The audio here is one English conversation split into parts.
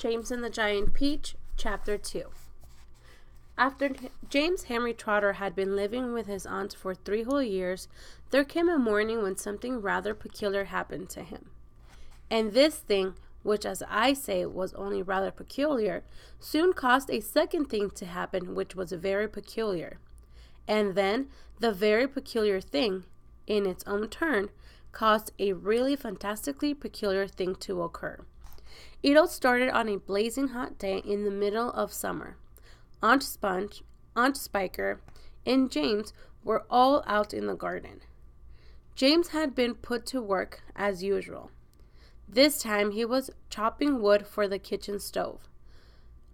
James and the Giant Peach, Chapter 2. After James Henry Trotter had been living with his aunt for 3 whole years, there came a morning when something rather peculiar happened to him. And this thing, which as I say was only rather peculiar, soon caused a second thing to happen which was very peculiar. And then the very peculiar thing, in its own turn, caused a really fantastically peculiar thing to occur. It all started on a blazing hot day in the middle of summer. Aunt Sponge, Aunt Spiker, and James were all out in the garden. James had been put to work as usual. This time he was chopping wood for the kitchen stove.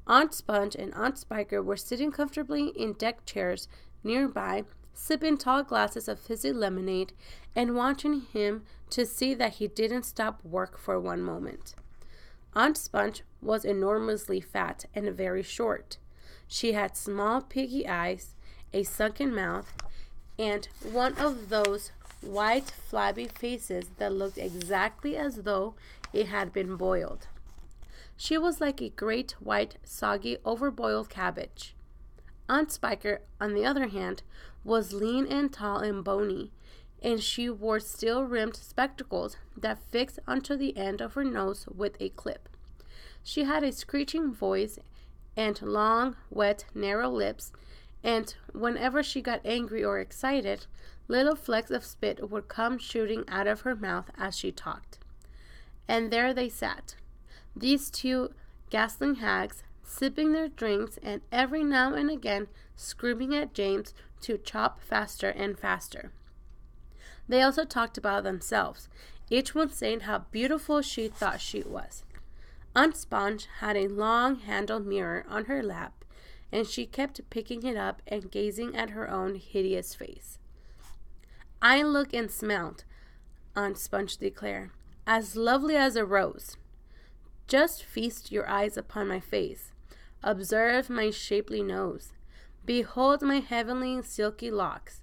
Aunt Sponge and Aunt Spiker were sitting comfortably in deck chairs nearby, sipping tall glasses of fizzy lemonade and watching him to see that he didn't stop work for one moment. Aunt Sponge was enormously fat and very short. She had small piggy eyes, a sunken mouth, and one of those white flabby faces that looked exactly as though it had been boiled. She was like a great white soggy overboiled cabbage. Aunt Spiker, on the other hand, was lean and tall and bony, and she wore steel-rimmed spectacles that fixed onto the end of her nose with a clip. She had a screeching voice and long, wet, narrow lips, and whenever she got angry or excited, little flecks of spit would come shooting out of her mouth as she talked. And there they sat, these two ghastly hags, sipping their drinks and every now and again screaming at James to chop faster and faster. They also talked about themselves, each one saying how beautiful she thought she was. Aunt Sponge had a long-handled mirror on her lap, and she kept picking it up and gazing at her own hideous face. "I look and smelt," Aunt Sponge declared, "as lovely as a rose. Just feast your eyes upon my face. Observe my shapely nose. Behold my heavenly silky locks.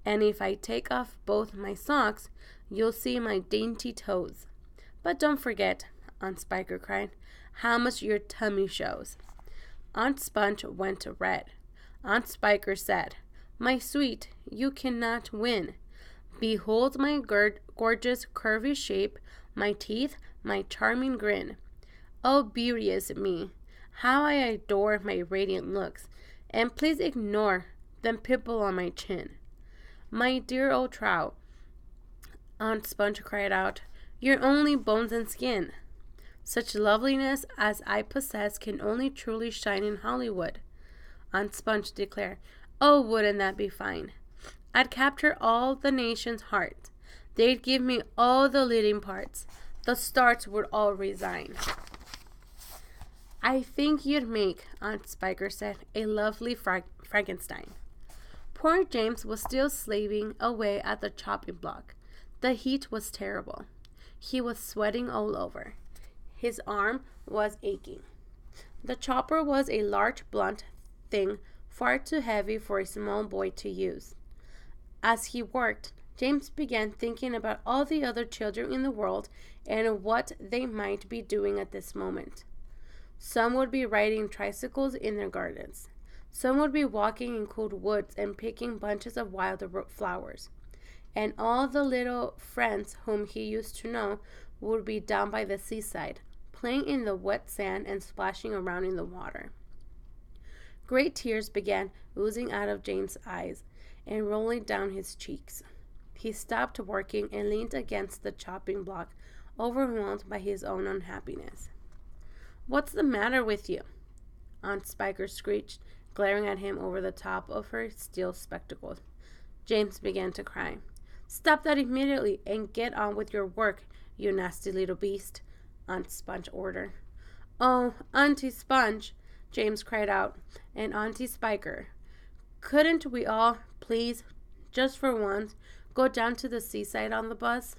And if I take off both my socks, you'll see my dainty toes. But don't forget," Aunt Spiker cried, "how much your tummy shows." Aunt Sponge went red. Aunt Spiker said, "My sweet, you cannot win. Behold my gorgeous curvy shape, my teeth, my charming grin. Oh, beauteous me, how I adore my radiant looks, and please ignore them pimple on my chin." "My dear old trout," Aunt Sponge cried out, "you're only bones and skin. Such loveliness as I possess can only truly shine in Hollywood," Aunt Sponge declared. "Oh, wouldn't that be fine? I'd capture all the nation's heart. They'd give me all the leading parts. The stars would all resign." "I think you'd make," Aunt Spiker said, "a lovely Frankenstein." Poor James was still slaving away at the chopping block. The heat was terrible. He was sweating all over. His arm was aching. The chopper was a large, blunt thing, far too heavy for a small boy to use. As he worked, James began thinking about all the other children in the world and what they might be doing at this moment. Some would be riding tricycles in their gardens. Some would be walking in cool woods and picking bunches of wild flowers. And all the little friends whom he used to know would be down by the seaside, playing in the wet sand and splashing around in the water. Great tears began oozing out of James' eyes and rolling down his cheeks. He stopped working and leaned against the chopping block, overwhelmed by his own unhappiness. "What's the matter with you?" Aunt Spiker screeched, glaring at him over the top of her steel spectacles. James began to cry. "Stop that immediately and get on with your work, you nasty little beast," Aunt Sponge ordered. "Oh, Auntie Sponge," James cried out, and Auntie Spiker, "couldn't we all, please, just for once, go down to the seaside on the bus?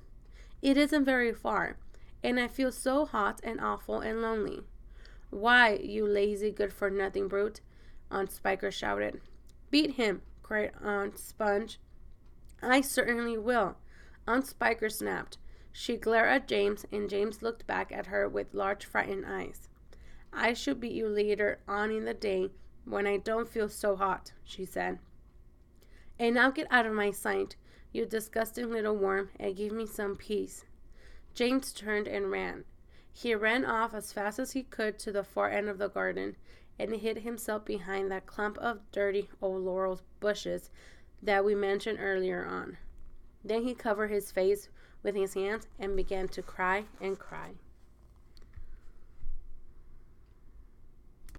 It isn't very far, and I feel so hot and awful and lonely." "Why, you lazy, good-for-nothing brute," Aunt Spiker shouted. "Beat him," cried Aunt Sponge. "I certainly will," Aunt Spiker snapped. She glared at James, and James looked back at her with large frightened eyes. I shall beat you later on in the day when I don't feel so hot, she said. And now get out of my sight, you disgusting little worm, and give me some peace. James turned and ran. He ran off as fast as he could to the far end of the garden, and hid himself behind that clump of dirty old laurel bushes that we mentioned earlier on. Then he covered his face with his hands and began to cry and cry.